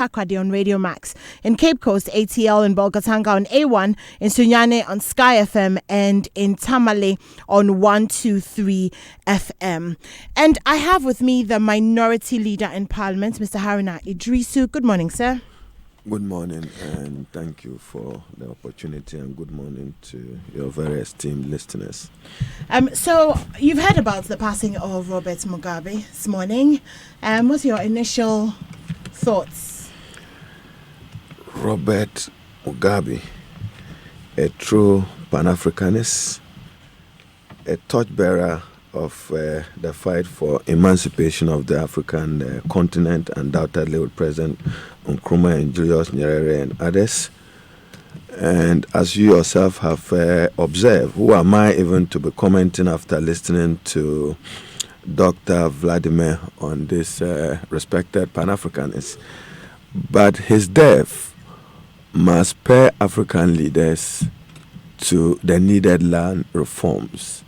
Akwadi on Radio Max, in Cape Coast, ATL, in Bolgatanga on A1, in Sunyane on Sky FM, and in Tamale on 123 FM. And I have with me the Minority Leader in Parliament, Mr. Haruna Idrisu. Good morning, sir. Good morning, and thank you for the opportunity, and good morning to your very esteemed listeners. So you've heard about the passing of Robert Mugabe this morning. What's your initial thoughts? Robert Mugabe, a true Pan-Africanist, a torchbearer of the fight for emancipation of the African continent, undoubtedly with President Nkrumah and Julius Nyerere and others. And as you yourself have observed, who am I even to be commenting after listening to Dr. Vladimir on this respected Pan-Africanist? But his death must spur African leaders to the needed land reforms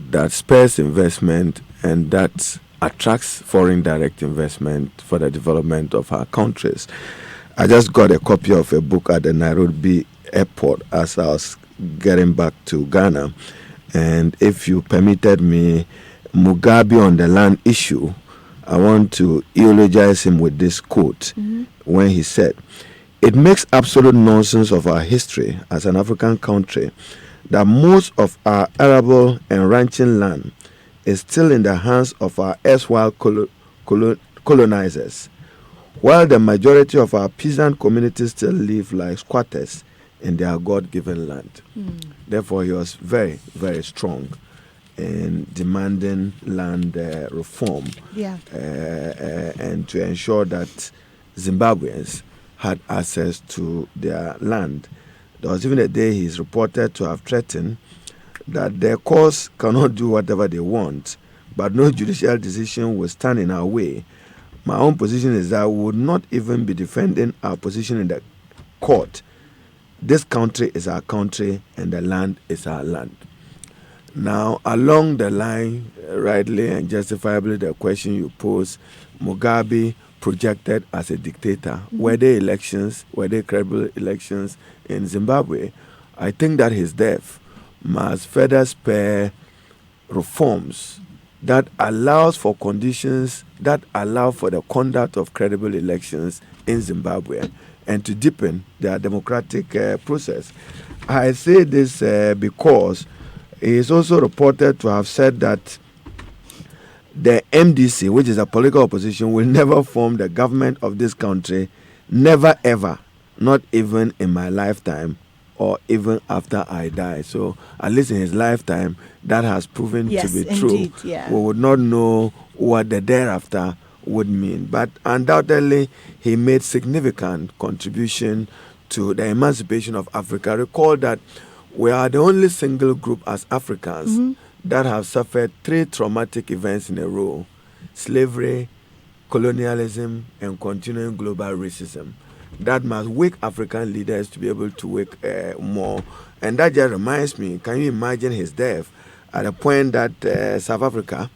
that spurs investment and that attracts foreign direct investment for the development of our countries. I just got a copy of a book at the Nairobi airport as I was getting back to Ghana. And if you permitted me, Mugabe on the land issue, I want to eulogize him with this quote when he said, "It makes absolute nonsense of our history as an African country that most of our arable and ranching land is still in the hands of our erstwhile colonizers, while the majority of our peasant communities still live like squatters in their God-given land." Therefore, he was very, very strong in demanding land reform and to ensure that Zimbabweans had access to their land. There was even a day he's reported to have threatened that their courts cannot do whatever they want, but no judicial decision will stand in our way. My own position is that we would not even be defending our position in the court. This country is our country and the land is our land. Now, along the line, rightly and justifiably, the question you pose, Mugabe projected as a dictator. Were there elections? Were there credible elections in Zimbabwe? I think that his death must further spur reforms that allows for conditions that allow for the conduct of credible elections in Zimbabwe and to deepen their democratic process. I say this because he is also reported to have said that the MDC, which is a political opposition, will never form the government of this country, never ever, not even in my lifetime or even after I die. So at least in his lifetime, that has proven to be true. Yeah. We would not know what the thereafter would mean. But undoubtedly, he made significant contribution to the emancipation of Africa. Recall that we are the only single group as Africans that have suffered 3 traumatic events in a row: slavery, colonialism, and continuing global racism. That must wake African leaders to be able to wake more. And that just reminds me, can you imagine his death at a point that South Africa,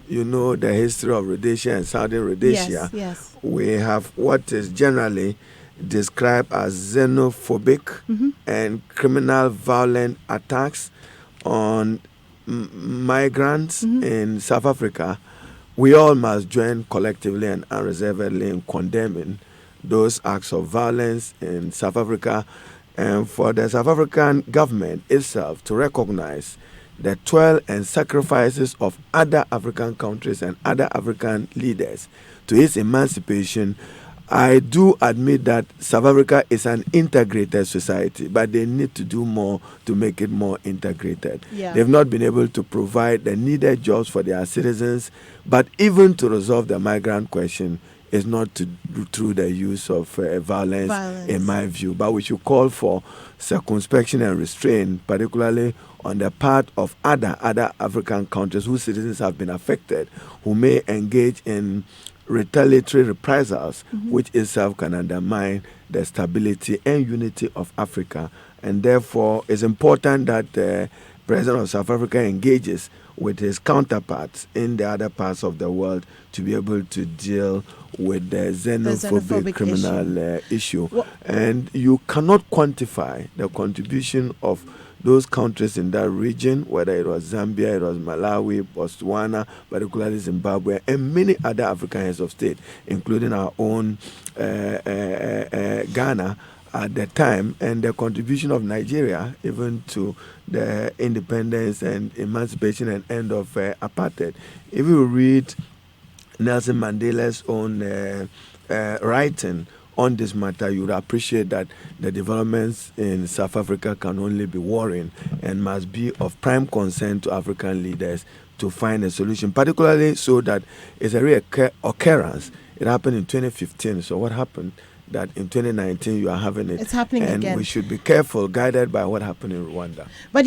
you know the history of Rhodesia and Southern Rhodesia, Yes. we have what is generally described as xenophobic and criminal violent attacks on migrants in South Africa. We all must join collectively and unreservedly in condemning those acts of violence in South Africa, and for the South African government itself to recognize the toil and sacrifices of other African countries and other African leaders to its emancipation. I do admit that South Africa is an integrated society, but they need to do more to make it more integrated. They've not been able to provide the needed jobs for their citizens, but even to resolve the migrant question is not to do through the use of violence, in my view. But we should call for circumspection and restraint, particularly on the part of other African countries whose citizens have been affected, who may engage in retaliatory reprisals, which itself can undermine the stability and unity of Africa. And therefore, it's important that the President of South Africa engages with his counterparts in the other parts of the world to be able to deal with the xenophobic criminal issue. Well, And you cannot quantify the contribution of those countries in that region, whether it was Zambia, it was Malawi, Botswana, particularly Zimbabwe, and many other African heads of state, including our own Ghana at the time, and the contribution of Nigeria even to the independence and emancipation and end of apartheid. If you read Nelson Mandela's own writing on this matter, you would appreciate that the developments in South Africa can only be worrying and must be of prime concern to African leaders to find a solution, particularly so that it's a reoccurrence. It happened in 2015. So what happened? That in 2019 you are having it. It's happening and again. And we should be careful, guided by what happened in Rwanda. But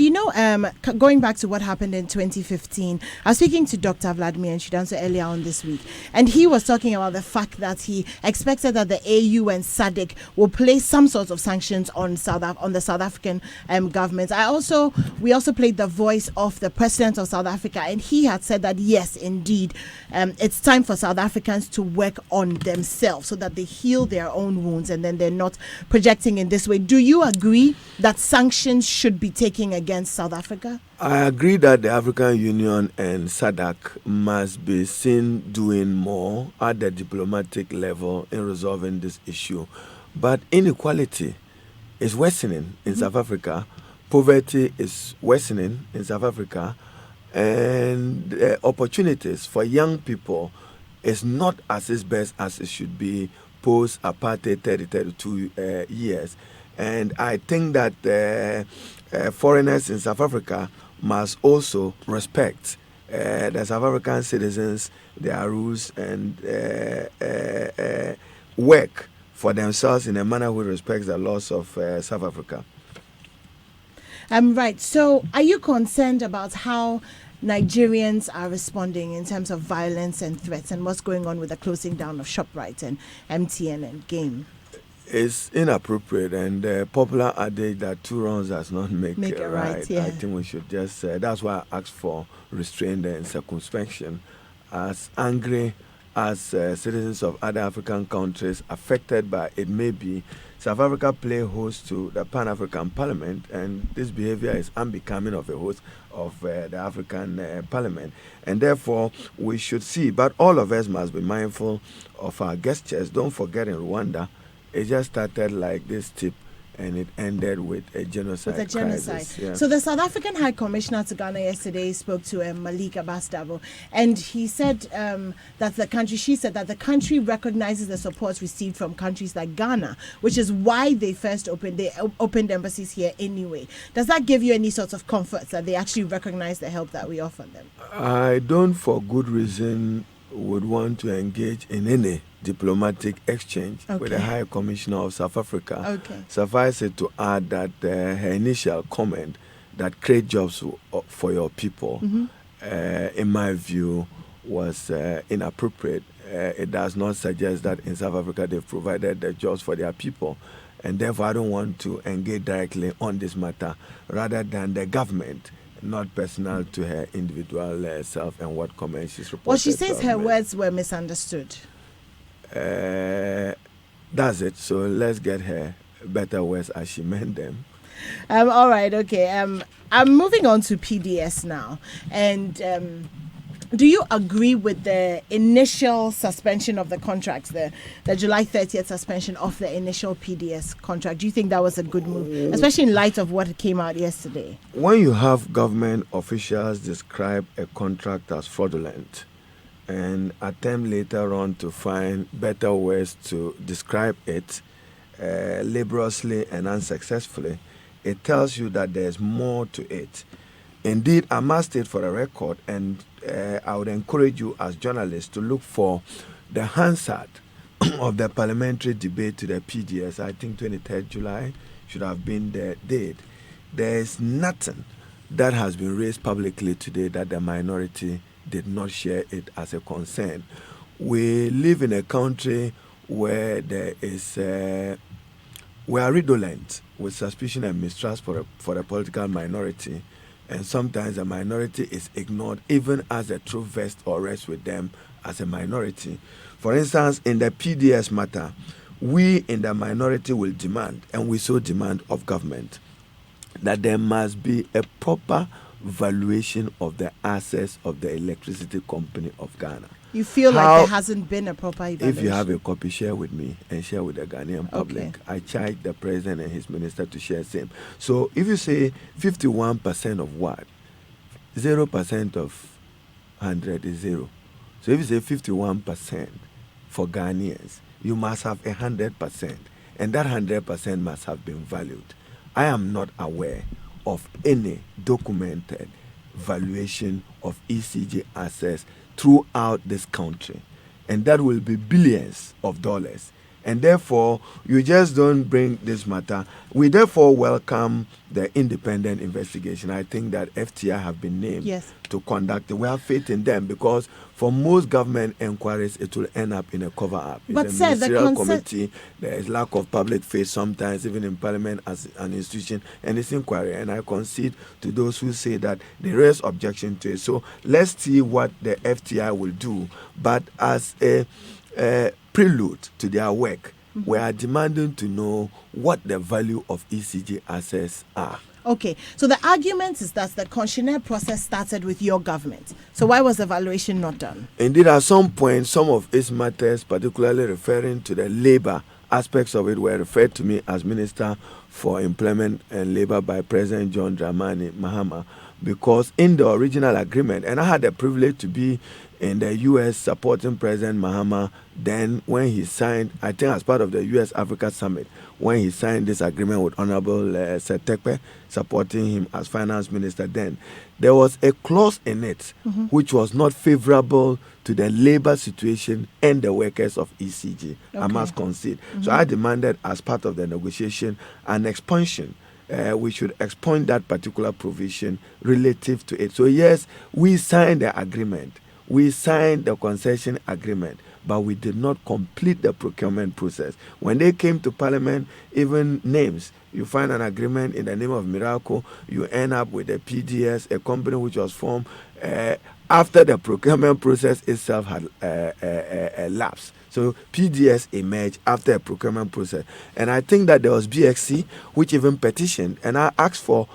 going back to what happened in 2015, I was speaking to Dr. Vladimir Chidanso earlier on this week, and he was talking about the fact that he expected that the AU and SADC will place some sort of sanctions on the South African government. We also played the voice of the president of South Africa, and he had said that yes, indeed, it's time for South Africans to work on themselves so that they heal their own wounds and then they're not projecting in this way. Do you agree that sanctions should be taken against South Africa? I agree that the African Union and SADC must be seen doing more at the diplomatic level in resolving this issue. But inequality is worsening in South Africa. Poverty is worsening in South Africa. And opportunities for young people is not as its best as it should be post-apartheid 32 years. And I think that foreigners in South Africa must also respect the South African citizens, their rules, and work for themselves in a manner which respects the laws of South Africa. Right. So are you concerned about how Nigerians are responding in terms of violence and threats and what's going on with the closing down of ShopRite and MTN and Game? It's inappropriate, and the popular adage that two wrongs does not make a right. Yeah. I think we should just that's why I asked for restraint and circumspection. As angry as citizens of other African countries affected by it may be, South Africa play host to the Pan-African Parliament, and this behavior is unbecoming of a host of the African Parliament. And therefore, we should see, but all of us must be mindful of our gestures. Don't forget in Rwanda, it just started like this tip, and it ended with a genocide. Crisis. Yeah. So the South African High Commissioner to Ghana yesterday spoke to Malik Abasdabo, and he said she said that the country recognizes the support received from countries like Ghana, which is why they first opened embassies here anyway. Does that give you any sort of comfort that they actually recognize the help that we offer them? I don't, for good reason, would want to engage in any diplomatic exchange with the High Commissioner of South Africa. Suffice it to add that her initial comment that create jobs for your people, in my view, was inappropriate. It does not suggest that in South Africa they've provided the jobs for their people, and therefore I don't want to engage directly on this matter rather than the government, not personal to her individual self and what comments she's reported. Well, she says her words were misunderstood. That's it. So let's get her better words as she meant them. All right. Okay. I'm moving on to PDS now, and do you agree with the initial suspension of the contracts, the July 30th suspension of the initial PDS contract? Do you think that was a good move, especially in light of what came out yesterday? When you have government officials describe a contract as fraudulent and attempt later on to find better ways to describe it laboriously and unsuccessfully, it tells you that there's more to it. Indeed, I must state for the record, and I would encourage you as journalists to look for the Hansard of the parliamentary debate to the PDS. I think 23rd July should have been the date. There is nothing that has been raised publicly today that the minority did not share it as a concern. We live in a country where there is we are redolent with suspicion and mistrust for the political minority, and sometimes the minority is ignored even as the truth vests or rests with them as a minority. For instance, in the PDS matter, we in the minority will demand, and we so demand of government, that there must be a proper valuation of the assets of the electricity company of Ghana. You feel like there hasn't been a proper evaluation? If you have a copy, share with me and share with the Ghanaian public. Okay. I charge the president and his minister to share same. So if you say 51% of what? 0% of 100 is 0. So if you say 51% for Ghanaians, you must have 100%. And that 100% must have been valued. I am not aware of any documented valuation of ECG assets throughout this country, and that will be billions of dollars. And therefore, you just don't bring this matter. We therefore welcome the independent investigation. I think that FTI have been named to conduct it. We have faith in them, because for most government inquiries, it will end up in a cover-up. But it's a ministerial committee. There is lack of public faith sometimes, even in Parliament as an institution, and it's inquiry. And I concede to those who say that they raise objection to it. So let's see what the FTI will do. But as a prelude to their work, we are demanding to know what the value of ECG assets are. Okay, so the argument is that the concessionaire process started with your government. So why was the evaluation not done? Indeed, at some point, some of its matters, particularly referring to the labor aspects of it, were referred to me as Minister for Employment and Labor by President John Dramani Mahama, because in the original agreement, and I had the privilege to be in the U.S. supporting President Mahama then when he signed, I think as part of the U.S. Africa Summit, when he signed this agreement with Honorable Setekpe, supporting him as finance minister then, there was a clause in it which was not favorable to the labor situation and the workers of ECG. Okay. I must concede. So I demanded, as part of the negotiation, an expansion. We should expunge that particular provision relative to it. So yes, we signed the agreement. We signed the concession agreement, but we did not complete the procurement process. When they came to Parliament, even names, you find an agreement in the name of Miracle, you end up with a PDS, a company which was formed after the procurement process itself had lapsed. So PDS emerged after a procurement process. And I think that there was BXC, which even petitioned, and I asked for,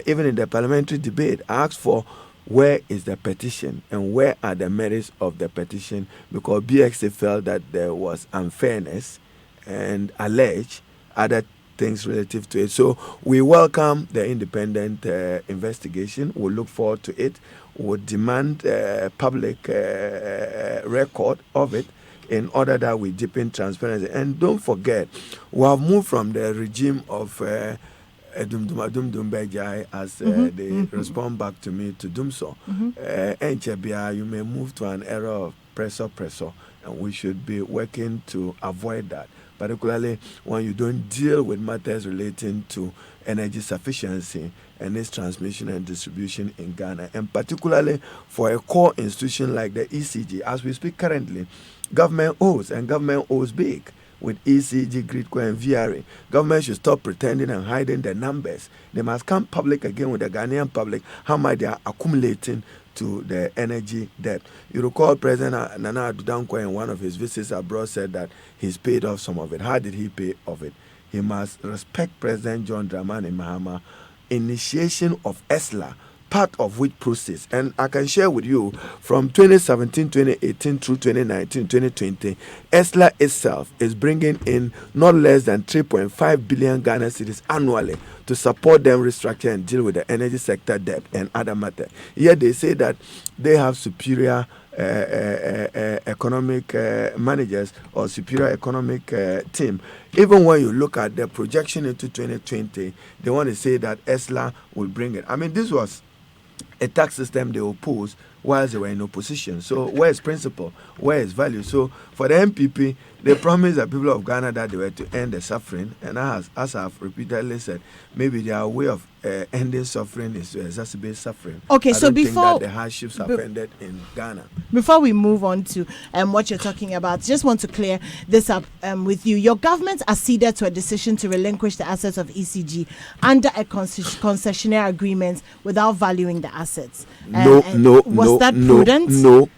even in the parliamentary debate, I asked for where is the petition and where are the merits of the petition, because BXC felt that there was unfairness and alleged other things relative to it. So we welcome the independent investigation. We'll look forward to it. We'll demand public record of it in order that we deepen transparency. And don't forget, we have moved from the regime of Dumdumbejai as they respond back to me to Dumso. You may move to an era of pressure, and we should be working to avoid that, particularly when you don't deal with matters relating to energy sufficiency and its transmission and distribution in Ghana, and particularly for a core institution like the ECG. As we speak currently, government owes, and government owes big. With ECG, Gridco, and VRA, government should stop pretending and hiding the numbers. They must come public again with the Ghanaian public how much they are accumulating to the energy debt. You recall President Nana Addo Dankwa in one of his visits abroad said that he's paid off some of it. How did he pay off it? He must respect President John Dramani Mahama initiation of ESLA, part of which process, and I can share with you from 2017, 2018 through 2019, 2020, ESLA itself is bringing in not less than 3.5 billion Ghana cedis annually to support them restructure and deal with the energy sector debt and other matters. Yet they say that they have superior economic managers or superior economic team. Even when you look at the projection into 2020, they want to say that ESLA will bring it. I mean, this was a tax system they opposed whilst they were in opposition. So where is principle? Where is value? So for the MPP, they promised the people of Ghana that they were to end the suffering. And as I've repeatedly said, maybe their way of ending suffering is to exacerbate suffering. Okay, so before think that the hardships have ended in Ghana. Before we move on to what you're talking about, just want to clear this up with you. Your government acceded to a decision to relinquish the assets of ECG under a concessionaire agreement without valuing the assets. Was that prudent?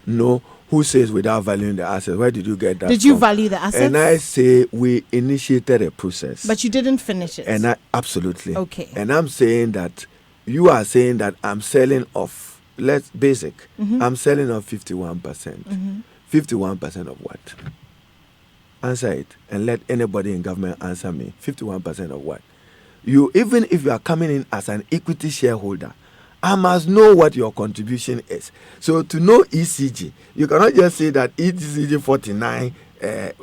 No. Who says without valuing the assets? Where did you get that Did you from? value the assets? And I say we initiated a process. But you didn't finish it. And absolutely. Okay. And I'm saying that you are saying that I'm selling off. Let's basic. I'm selling off 51%. 51% of what? Answer it, and let anybody in government answer me. 51% of what? You, even if you are coming in as an equity shareholder, I must know what your contribution is. So to know ECG, you cannot just say that ECG 49.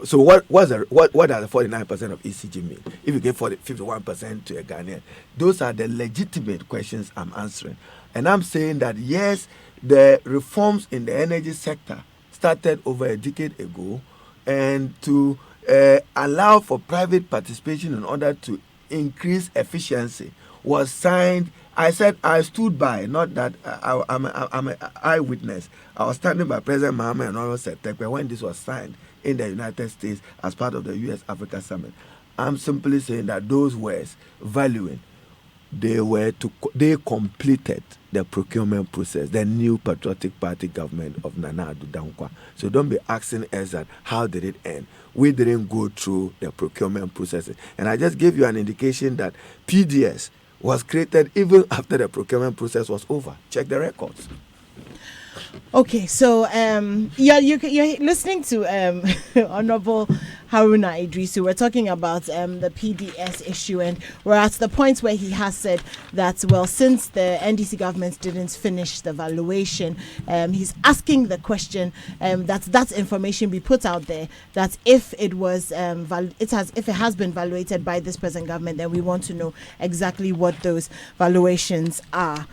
So what does the 49% of ECG mean? If you give 51% to a Ghanaian, those are the legitimate questions I'm answering. And I'm saying that yes, the reforms in the energy sector started over a decade ago, and to allow for private participation in order to increase efficiency was signed. I said I stood by, not that I'm an eyewitness. I was standing by President Mahama and Honorable Setekwe when this was signed in the United States as part of the U.S.-Africa Summit. I'm simply saying that those words, valuing, they completed the procurement process, the new Patriotic Party government of Nana Addo Dankwa. So don't be asking us that how did it end. We didn't go through the procurement process. And I just gave you an indication that PDS was created even after the procurement process was over. Check the records. Okay, so you're listening to Honorable Haruna Idrisu. We're talking about the PDS issue, and we're at the point where he has said that, well, since the NDC government didn't finish the valuation, he's asking the question that information be put out there, that if it was if it has been valuated by this present government, then we want to know exactly what those valuations are.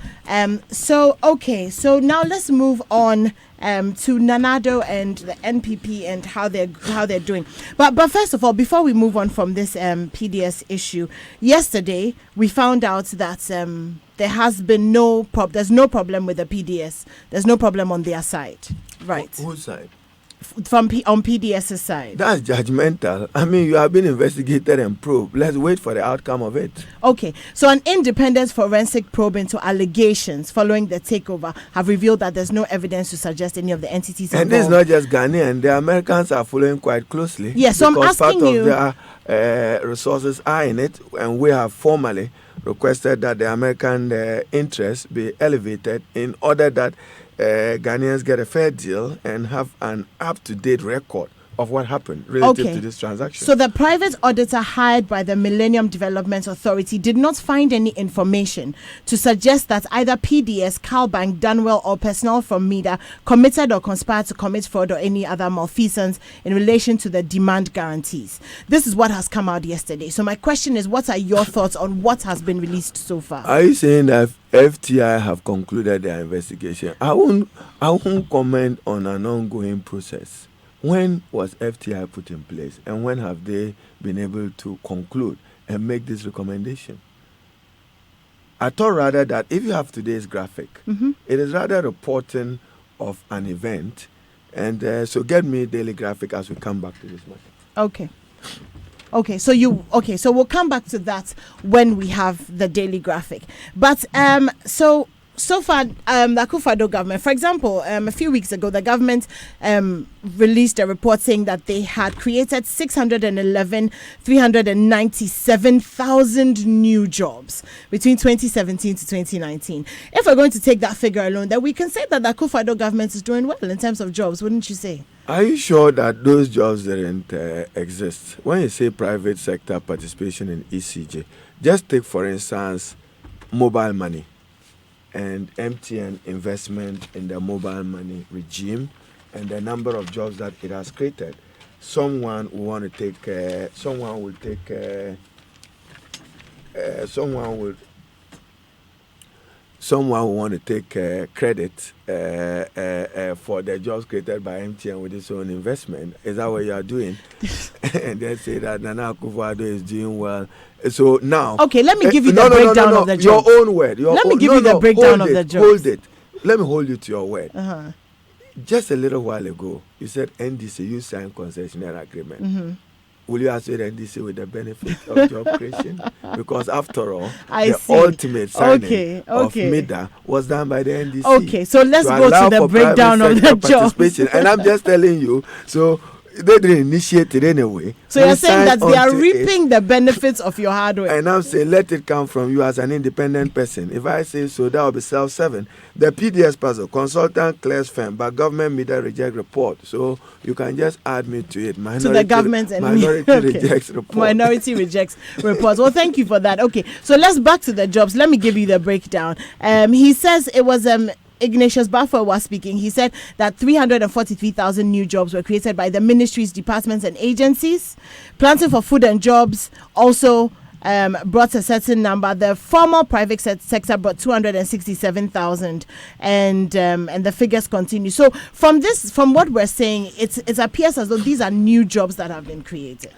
So now let's move on to Nana Addo and the NPP and how they're doing. But first of all, before we move on from this PDS issue, yesterday we found out that there has been there's no problem with the PDS. There's no problem on their side, right? Whose side? On PDS's side. That's judgmental. I mean, you have been investigated and probed. Let's wait for the outcome of it. Okay, so an independent forensic probe into allegations following the takeover have revealed that there's no evidence to suggest any of the entities involved. And this is not just Ghanaian. The Americans are following quite closely. Yes, so I'm asking you. Part of their resources are in it, and we have formally requested that the American interest be elevated in order that Ghanaians get a fair deal and have an up-to-date record of what happened relative to this transaction. So the private auditor hired by the Millennium Development Authority did not find any information to suggest that either PDS, CalBank, Dunwell, or personnel from MEDA committed or conspired to commit fraud or any other malfeasance in relation to the demand guarantees. This is what has come out yesterday. So my question is, what are your thoughts on what has been released so far? Are you saying that FTI have concluded their investigation? I won't comment on an ongoing process. When was FTI put in place, and when have they been able to conclude and make this recommendation? I thought rather that if you have today's graphic, it is rather reporting of an event. And so get me daily graphic as we come back to this matter. Okay, so we'll come back to that when we have the daily graphic. But so far, the Akufo-Addo government, for example, a few weeks ago, the government released a report saying that they had created 397,000 new jobs between 2017 to 2019. If we're going to take that figure alone, then we can say that the Akufo-Addo government is doing well in terms of jobs, wouldn't you say? Are you sure that those jobs didn't exist? When you say private sector participation in ECG, just take, for instance, mobile money and MTN investment in the mobile money regime and the number of jobs that it has created. Someone will want to take, someone will want to take credit for the jobs created by MTN with its own investment. Is that what you are doing? And they say that Nana Akufo-Addo is doing well. So now, okay, let me give you the breakdown of the jobs. Your own word. Let me give you the breakdown of the jobs. Hold it. Let me hold you to your word. Just a little while ago, you said NDC, you signed concessionaire agreement. will you associate NDC with the benefit of job creation? Because after all, the see. ultimate signing of Okay. MIDA was done by the NDC. Okay, so let's go allow to the for breakdown private of the sector jobs. participation. And I'm just telling you, so they didn't initiate it anyway. So you're saying that they are reaping the benefits of your hard work. And I'm saying let it come from you as an independent person. If I say so, that will be self-serving. The PDS puzzle, consultant clears firm, but government media reject report. So you can just add me to it. To the government and minority rejects report. Minority rejects reports. Well, thank you for that. Okay, so let's back to the jobs. Let me give you the breakdown. He says it was Ignatius Baffer was speaking. He said that 343,000 new jobs were created by the ministries, departments, and agencies. Planting for Food and Jobs also brought a certain number. The formal private sector brought 267,000, and the figures continue. So from what we're saying, it appears as though these are new jobs that have been created.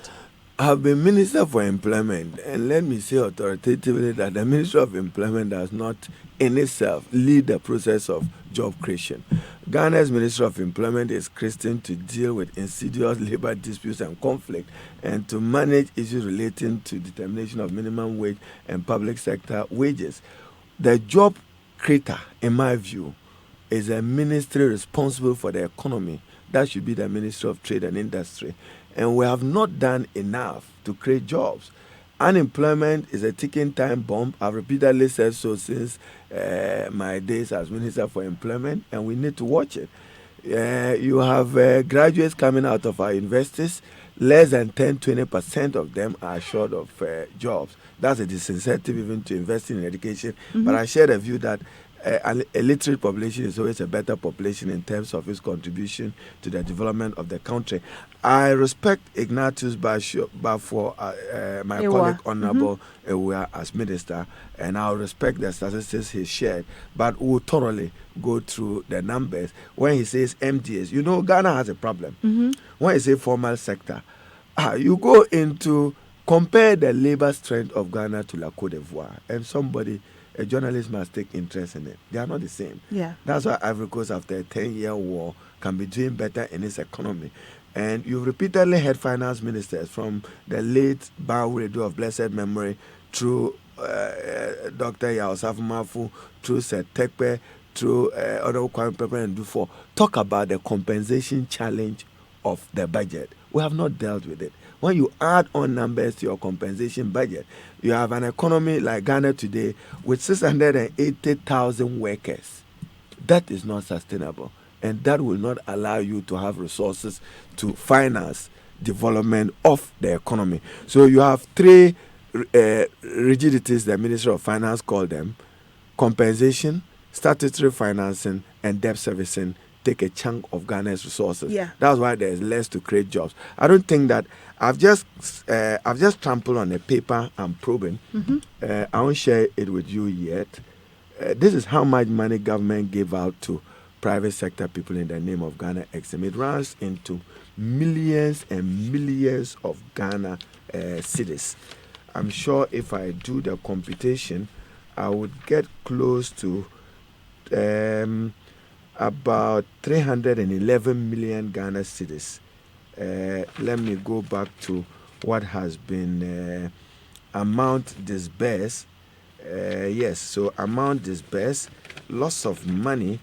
I've been Minister for Employment, and let me say authoritatively that the Ministry of Employment does not in itself lead the process of job creation. Ghana's Ministry of Employment is christened to deal with insidious labor disputes and conflict, and to manage issues relating to determination of minimum wage and public sector wages. The job creator, in my view, is a ministry responsible for the economy. That should be the Ministry of Trade and Industry. And we have not done enough to create jobs. Unemployment is a ticking time bomb. I've repeatedly said so since my days as Minister for Employment, and we need to watch it. You have graduates coming out of our universities. Less than 10-20% of them are short of jobs. That's a disincentive even to invest in education. Mm-hmm. But I share the view that a literate population is always a better population in terms of its contribution to the development of the country. I respect Ignatius Baffer, my colleague, Honorable Ewa, as minister, and I respect the statistics he shared, but we'll thoroughly go through the numbers. When he says MDS, you know, Ghana has a problem. Mm-hmm. When he says formal sector, you go into, compare the labor strength of Ghana to La Côte d'Ivoire, and a journalist must take interest in it. They are not the same. Yeah. That's why Ivory Coast, after a 10-year war, can be doing better in its economy. And you've repeatedly heard finance ministers from the late Baweredu of blessed memory through Dr. Yao Safumafu, through Sir Tekpe, through Honorable Kwame Pepper and Dufo, talk about the compensation challenge of the budget. We have not dealt with it. When you add on numbers to your compensation budget, you have an economy like Ghana today with 680,000 workers. That is not sustainable, and that will not allow you to have resources to finance development of the economy. So you have three rigidities the Ministry of Finance called them: compensation, statutory financing, and debt servicing. Take a chunk of Ghana's resources. Yeah. That's why there's less to create jobs. I don't think that I've just trampled on a paper I'm probing. Mm-hmm. I won't share it with you yet. This is how much money government gave out to private sector people in the name of Ghana Exim. It runs into millions and millions of Ghana cedis. I'm sure if I do the computation, I would get close to about 311 million Ghana cedis. Let me go back to what has been amount disbursed. Yes, so amount disbursed, loss of money,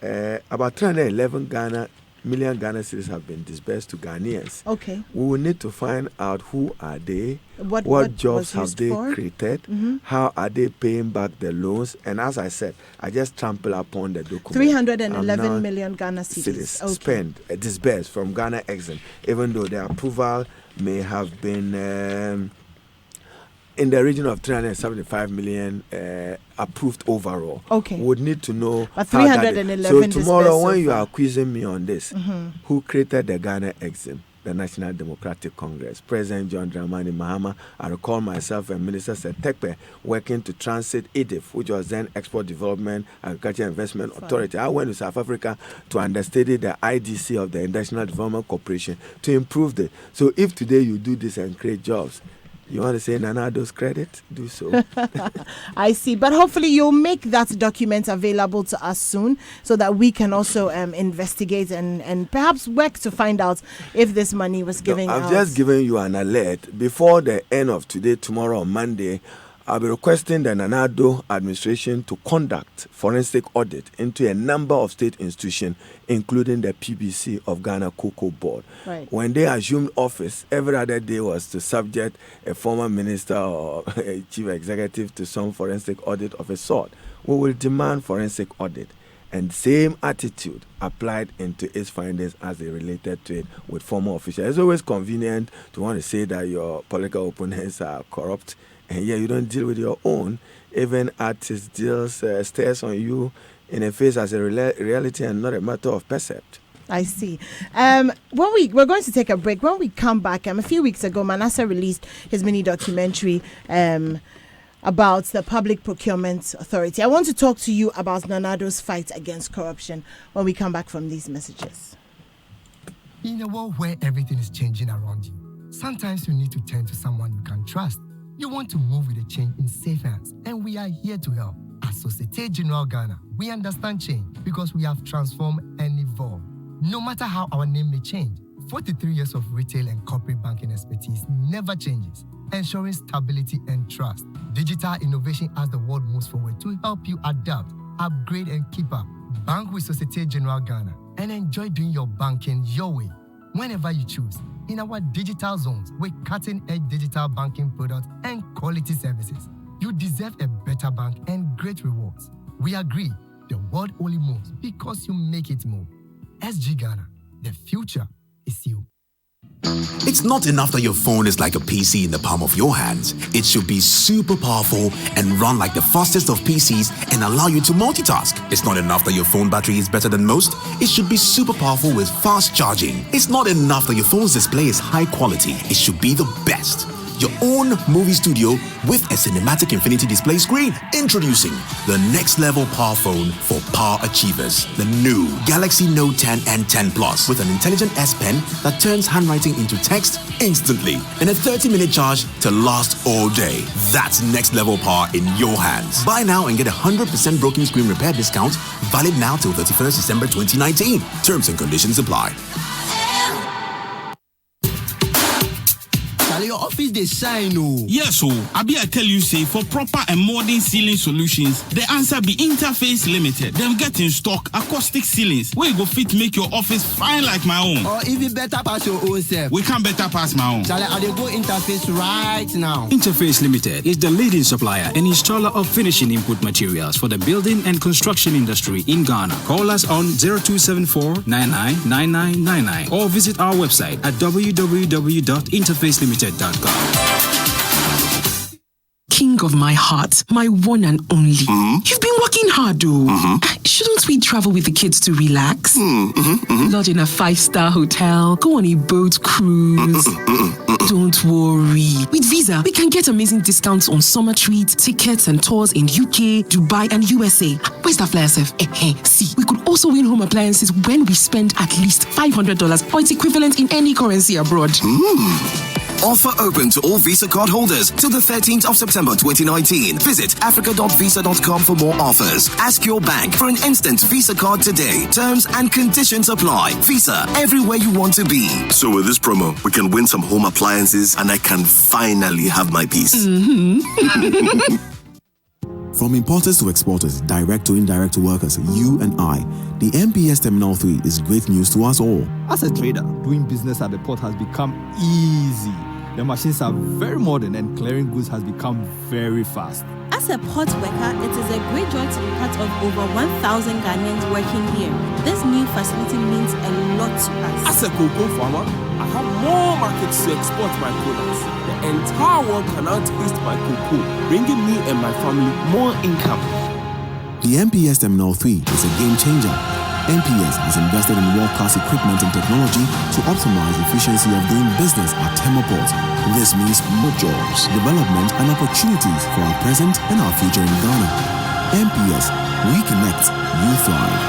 about 311 million Ghana cedis have been disbursed to Ghanaians. Okay. We will need to find out who are they, what jobs have they created, how are they paying back the loans, and as I said, I just trample upon the document. 311 million Ghana cedis disbursed from Ghana Exim, even though the approval may have been in the region of 375 million approved overall. Okay. Would need to know. But 311. So tomorrow, when you are quizzing me on this, who created the Ghana Exim? The National Democratic Congress, President John Dramani Mahama. I recall myself and Minister Sir Tekpe working to transit EDIF, which was then Export Development Agriculture Investment Authority. I went to South Africa to understudy the IDC of the International Development Corporation to improve it. So if today you do this and create jobs, You want to say Nana Addo's credit? Do so. I see. But hopefully you'll make that document available to us soon so that we can also investigate and perhaps work to find out if this money was given out. I've just given you an alert. Before the end of today, tomorrow or Monday, I'll be requesting the Nana Addo administration to conduct forensic audit into a number of state institutions, including the PBC of Ghana Cocoa Board. Right. When they assumed office, every other day was to subject a former minister or a chief executive to some forensic audit of a sort. We will demand forensic audit. And same attitude applied into its findings as they related to it with former officials. It's always convenient to want to say that your political opponents are corrupt, and yeah, you don't deal with your own. Even artists stares on you in the face as a reality and not a matter of percept. I see. We're going to take a break. When we come back, a few weeks ago, Manasseh released his mini documentary about the Public Procurement Authority. I want to talk to you about Nana Addo's fight against corruption when we come back from these messages. In a world where everything is changing around you, sometimes you need to turn to someone you can trust. You want to move with a change in safe hands, and we are here to help. At Societe Generale Ghana, we understand change because we have transformed and evolved. No matter how our name may change, 43 years of retail and corporate banking expertise never changes, ensuring stability and trust. Digital innovation as the world moves forward to help you adapt, upgrade, and keep up. Bank with Societe Generale Ghana and enjoy doing your banking your way, whenever you choose. In our digital zones with cutting-edge digital banking products and quality services, you deserve a better bank and great rewards. We agree, the world only moves because you make it move. SG Ghana, the future is you. It's not enough that your phone is like a PC in the palm of your hands. It should be super powerful and run like the fastest of PCs and allow you to multitask. It's not enough that your phone battery is better than most. It should be super powerful with fast charging. It's not enough that your phone's display is high quality. It should be the best. Your own movie studio with a cinematic infinity display screen. Introducing the next level power phone for power achievers. The new Galaxy Note 10 and 10 Plus with an intelligent S Pen that turns handwriting into text instantly and a 30-minute charge to last all day. That's next level power in your hands. Buy now and get a 100% broken screen repair discount valid now till 31st December 2019. Terms and conditions apply. Your office they shine, oh. Yes, so I tell you, say for proper and modern ceiling solutions, the answer be Interface Limited. Them get in stock acoustic ceilings where you go fit make your office fine like my own. Or even better pass your own self. We can better pass my own. Shall I go Interface right now? Interface Limited is the leading supplier and installer of finishing input materials for the building and construction industry in Ghana. Call us on 0274-999999 or visit our website at www.interfacelimited.com. King of my heart, my one and only. You've been working hard, though. Shouldn't we travel with the kids to relax? Lodge in a 5-star hotel, go on a boat cruise. Don't worry. With Visa, we can get amazing discounts on summer treats, tickets, and tours in UK, Dubai, and USA. Where's that flyer, Seth? See, we could also win home appliances when we spend at least $500 or its equivalent in any currency abroad. Offer open to all Visa card holders till the 13th of September 2019. Visit africa.visa.com for more offers. Ask your bank for an instant Visa card today. Terms and conditions apply. Visa, everywhere you want to be. So with this promo, we can win some home appliances and I can finally have my peace. From importers to exporters, direct to indirect workers, you and I, the MPS Terminal 3 is great news to us all. As a trader, doing business at the port has become easy. The machines are very modern and clearing goods has become very fast. As a port worker, it is a great joy to be part of over 1,000 Ghanaians working here. This new facility means a lot to us. As a cocoa farmer, I have more markets to export my products. The entire world can now taste my cocoa, bringing me and my family more income. The MPS Terminal 3 is a game changer. MPS has invested in world-class equipment and technology to optimize efficiency of doing business at Tema Port. This means more jobs, development, and opportunities for our present and our future in Ghana. MPS, we connect, you thrive.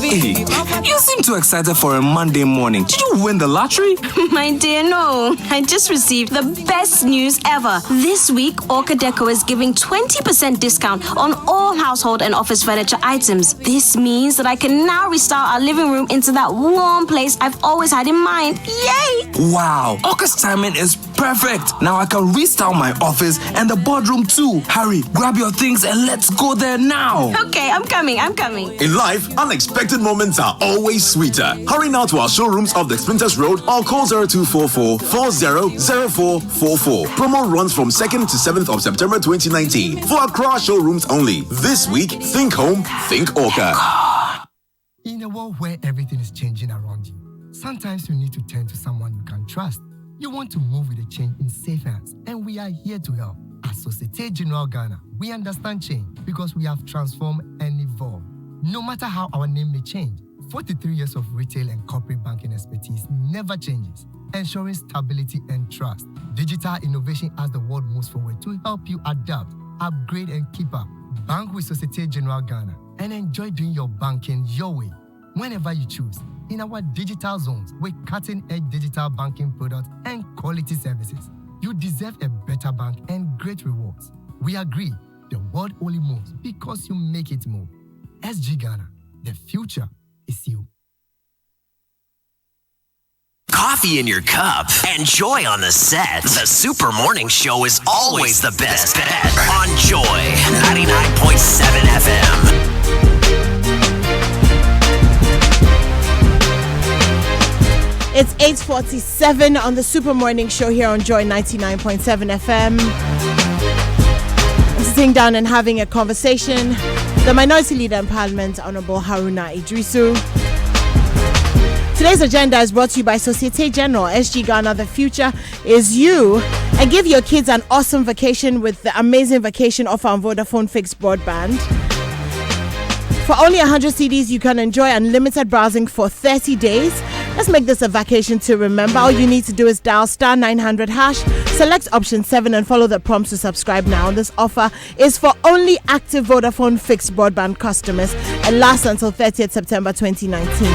Hey, you seem too excited for a Monday morning. Did you win the lottery? My dear, no. I just received the best news ever. This week, Orca Deco is giving 20% discount on all household and office furniture items. This means that I can now restyle our living room into that warm place I've always had in mind. Yay! Wow, Orca's timing is perfect. Now I can restyle my office and the boardroom too. Hurry, grab your things and let's go there now. Okay, I'm coming. In life, unexpected moments are always sweeter. Hurry now to our showrooms off the Sprinters Road or call 0244 400444. Promo runs from 2nd to 7th of September 2019 for Accra showrooms only. This week, think home, think Orca. In a world where everything is changing around you, sometimes you need to turn to someone you can trust. You want to move with a change in safe hands, and we are here to help. At Societe Generale Ghana, we understand change because we have transformed and evolved. No matter how our name may change, 43 years of retail and corporate banking expertise never changes, ensuring stability and trust. Digital innovation as the world moves forward to help you adapt, upgrade, and keep up. Bank with Societe Generale Ghana and enjoy doing your banking your way, whenever you choose. In our digital zones with cutting-edge digital banking products and quality services, you deserve a better bank and great rewards. We agree, the world only moves because you make it move. SG Ghana, the future is you. Coffee in your cup and joy on the set. The Super Morning Show is always the best bet on Joy 99.7 FM. It's 8:47 on the Super Morning Show here on Joy 99.7 FM. I'm sitting down and having a conversation. The Minority Leader in Parliament, Honorable Haruna Idrisu. Today's agenda is brought to you by Societe Generale. SG Ghana, the future is you. And give your kids an awesome vacation with the amazing vacation offer on Vodafone fixed broadband. For only 100 CDs, you can enjoy unlimited browsing for 30 days. Let's make this a vacation to remember. All you need to do is dial *900#, select option 7 and follow the prompts to subscribe now. This offer is for only active Vodafone fixed broadband customers and lasts until 30th September 2019.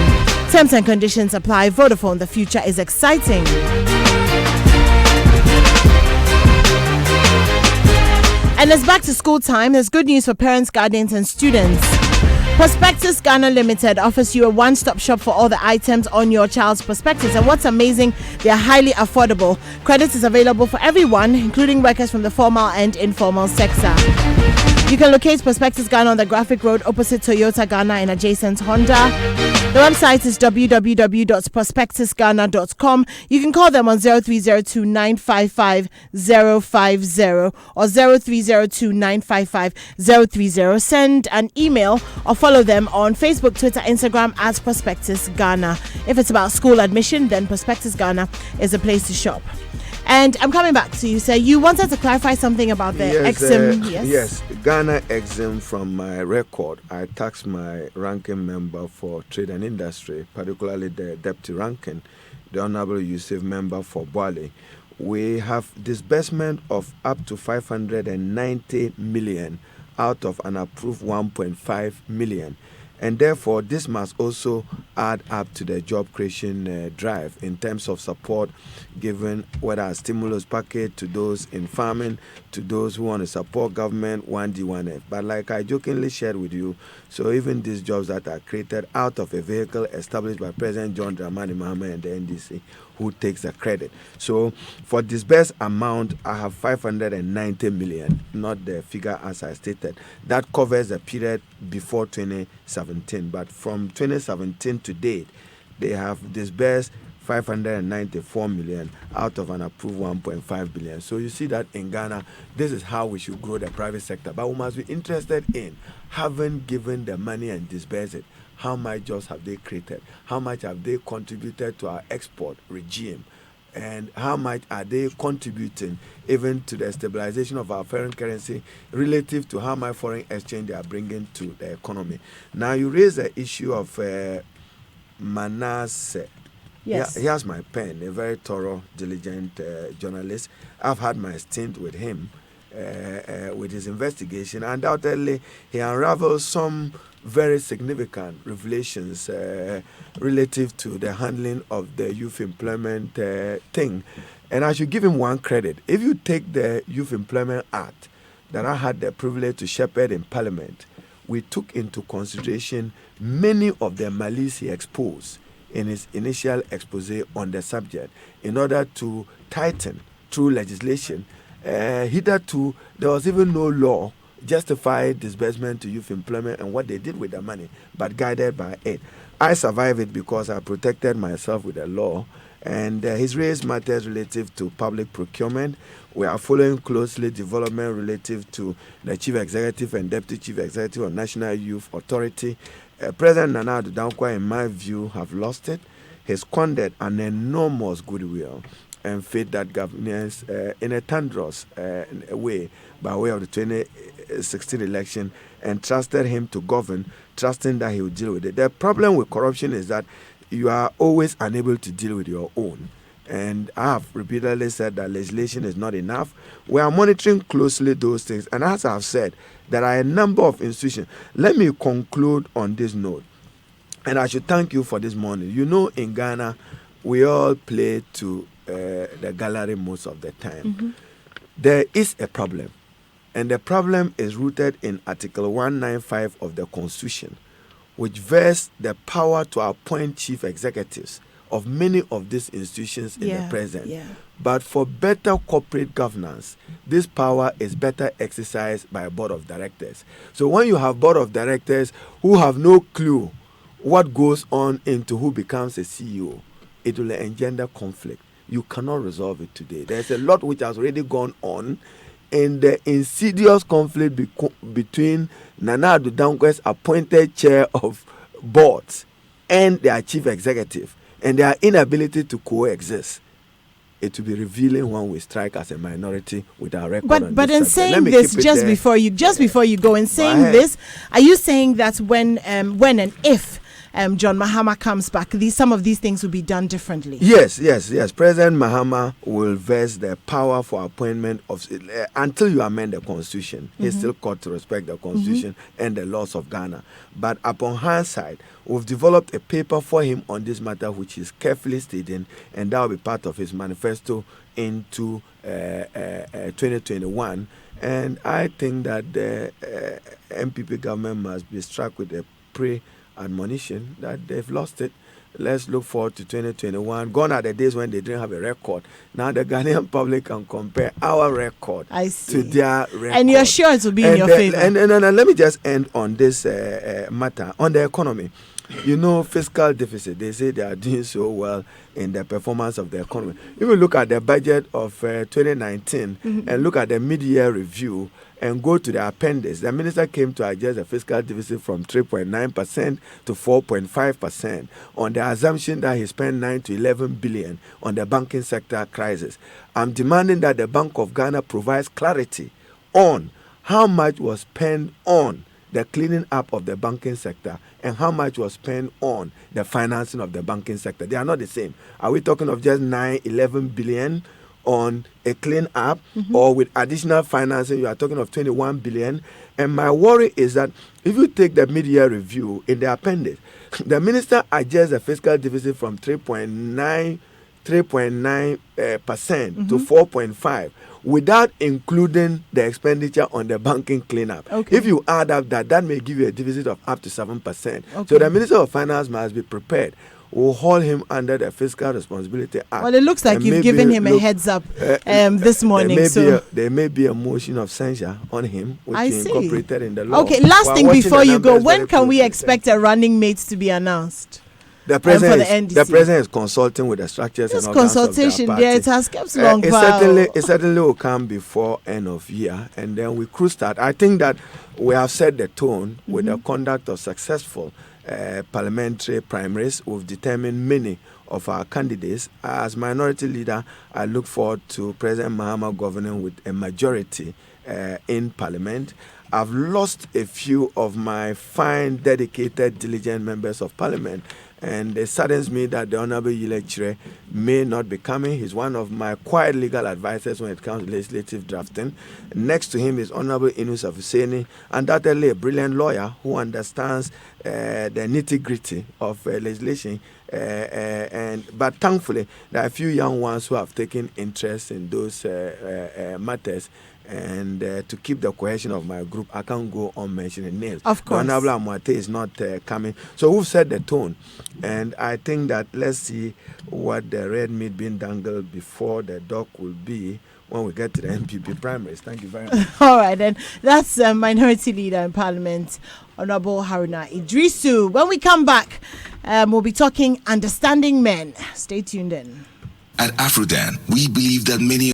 Terms and conditions apply. Vodafone, the future is exciting. And it's back to school time. There's good news for parents, guardians and students. Prospectus Ghana Limited offers you a one-stop shop for all the items on your child's prospectus. And what's amazing, they are highly affordable. Credit is available for everyone, including workers from the formal and informal sector. You can locate Prospectus Ghana on the Graphic Road opposite Toyota Ghana and adjacent Honda. The website is www.prospectusghana.com. You can call them on 0302 955 050 or 0302 955 030. Send an email or follow them on Facebook, Twitter, Instagram at Prospectus Ghana. If it's about school admission, then Prospectus Ghana is a place to shop. And I'm coming back to you, sir. You wanted to clarify something about the EXIM. Yes, Ghana EXIM. From my record, I taxed my ranking member for trade and industry, particularly the deputy ranking, the Honorable Yusuf member for Bwale. We have disbursement of up to 590 million out of an approved 1.5 million. And therefore, this must also add up to the job creation drive in terms of support given, whether a stimulus package to those in farming, to those who want to support government, 1D, 1F. But like I jokingly shared with you, so even these jobs that are created out of a vehicle established by President John Dramani Mahama and the NDC, who takes the credit. So for this best amount, I have 590 million, not the figure as I stated. That covers the period before 2017. But from 2017 to date, they have disbursed 594 million out of an approved 1.5 billion. So you see that in Ghana, this is how we should grow the private sector. But we must be interested in having given the money and disbursed it. How much jobs have they created? How much have they contributed to our export regime? And how much are they contributing even to the stabilization of our foreign currency relative to how much foreign exchange they are bringing to the economy? Now, you raise the issue of Manasseh. Yes. He has my pen, a very thorough, diligent journalist. I've had my stint with him with his investigation. Undoubtedly, he unravels some very significant revelations relative to the handling of the youth employment thing. And I should give him one credit. If you take the Youth Employment Act that I had the privilege to shepherd in Parliament, we took into consideration many of the malice he exposed in his initial expose on the subject in order to tighten through legislation. Hitherto, there was even no law justify disbursement to youth employment and what they did with the money, but guided by it. I survived it because I protected myself with the law, and he's raised matters relative to public procurement. We are following closely development relative to the Chief Executive and Deputy Chief Executive of National Youth Authority. President Nana Addo Dankwa, in my view, have lost it. He's squandered an enormous goodwill and faith that governance in a thunderous way by way of the 2016 election, and trusted him to govern, trusting that he would deal with it. The problem with corruption is that you are always unable to deal with your own. And I have repeatedly said that legislation is not enough. We are monitoring closely those things. And as I have said, there are a number of institutions. Let me conclude on this note. And I should thank you for this morning. You know, in Ghana, we all play to the gallery most of the time. Mm-hmm. There is a problem. And the problem is rooted in Article 195 of the Constitution, which vests the power to appoint chief executives of many of these institutions in the present. Yeah. But for better corporate governance, this power is better exercised by a board of directors. So when you have board of directors who have no clue what goes on into who becomes a CEO, it will engender conflict. You cannot resolve it today. There's a lot which has already gone on in the insidious conflict between Nana Addo Dankwa's appointed chair of boards and their chief executive, and their inability to coexist. It will be revealing when we strike as a minority with our record. But in saying this, just before you go, in saying this, are you saying that when and if John Mahama comes back, some of these things will be done differently? Yes. President Mahama will vest the power for appointment of until you amend the Constitution. Mm-hmm. He's still called to respect the Constitution and the laws of Ghana. But upon hindsight, we've developed a paper for him on this matter, which is carefully stated, and that will be part of his manifesto into 2021. And I think that the MPP government must be struck with a admonition that they've lost it. Let's look forward to 2021. Gone are the days when they didn't have a record. Now the Ghanaian public can compare our record to their record. And you're sure it will be in your favor. And let me just end on this matter, on the economy. You know, fiscal deficit, they say they are doing so well in the performance of the economy. If you look at the budget of 2019 and look at the mid-year review and go to the appendix, the minister came to adjust the fiscal deficit from 3.9% to 4.5% on the assumption that he spent 9 to 11 billion on the banking sector crisis. I'm demanding that the Bank of Ghana provides clarity on how much was spent on the cleaning up of the banking sector and how much was spent on the financing of the banking sector. They are not the same. Are we talking of just 9, 11 billion on a clean up, or with additional financing, you are talking of 21 billion? And my worry is that if you take the mid-year review in the appendix, the minister adjusts the fiscal deficit from 3.9% to 4.5%. Without including the expenditure on the banking cleanup. Okay. If you add up that may give you a deficit of up to 7%. Okay. So the Minister of Finance must be prepared. We'll hold him under the Fiscal Responsibility Act. Well, it looks like you've given him a heads up this morning. There may be a motion of censure on him, which is incorporated in the law. Okay, last thing before you go, when can we expect a running mate to be announced? The president is consulting with the structures and consultation. It has kept long. It certainly will come before end of year, and then we could start. I think that we have set the tone with the conduct of successful parliamentary primaries. We've determined many of our candidates. As minority leader, I look forward to President Mahama governing with a majority in Parliament. I've lost a few of my fine, dedicated, diligent members of Parliament. And it saddens me that the Honorable Yilechire may not be coming. He's one of my quiet legal advisors when it comes to legislative drafting. Next to him is Honorable Inus Afuseni, undoubtedly a brilliant lawyer who understands the nitty-gritty of legislation. But thankfully, there are a few young ones who have taken interest in those matters. And to keep the cohesion of my group, I can't go on mentioning names. Of course. Honorable Amoate is not coming. So we've set the tone. And I think that let's see what the red meat being dangled before the dog will be when we get to the MPP primaries. Thank you very much. All right, then. That's Minority Leader in Parliament, Honorable Haruna Idrisu. When we come back, we'll be talking understanding men. Stay tuned in. At Afrodan, we believe that many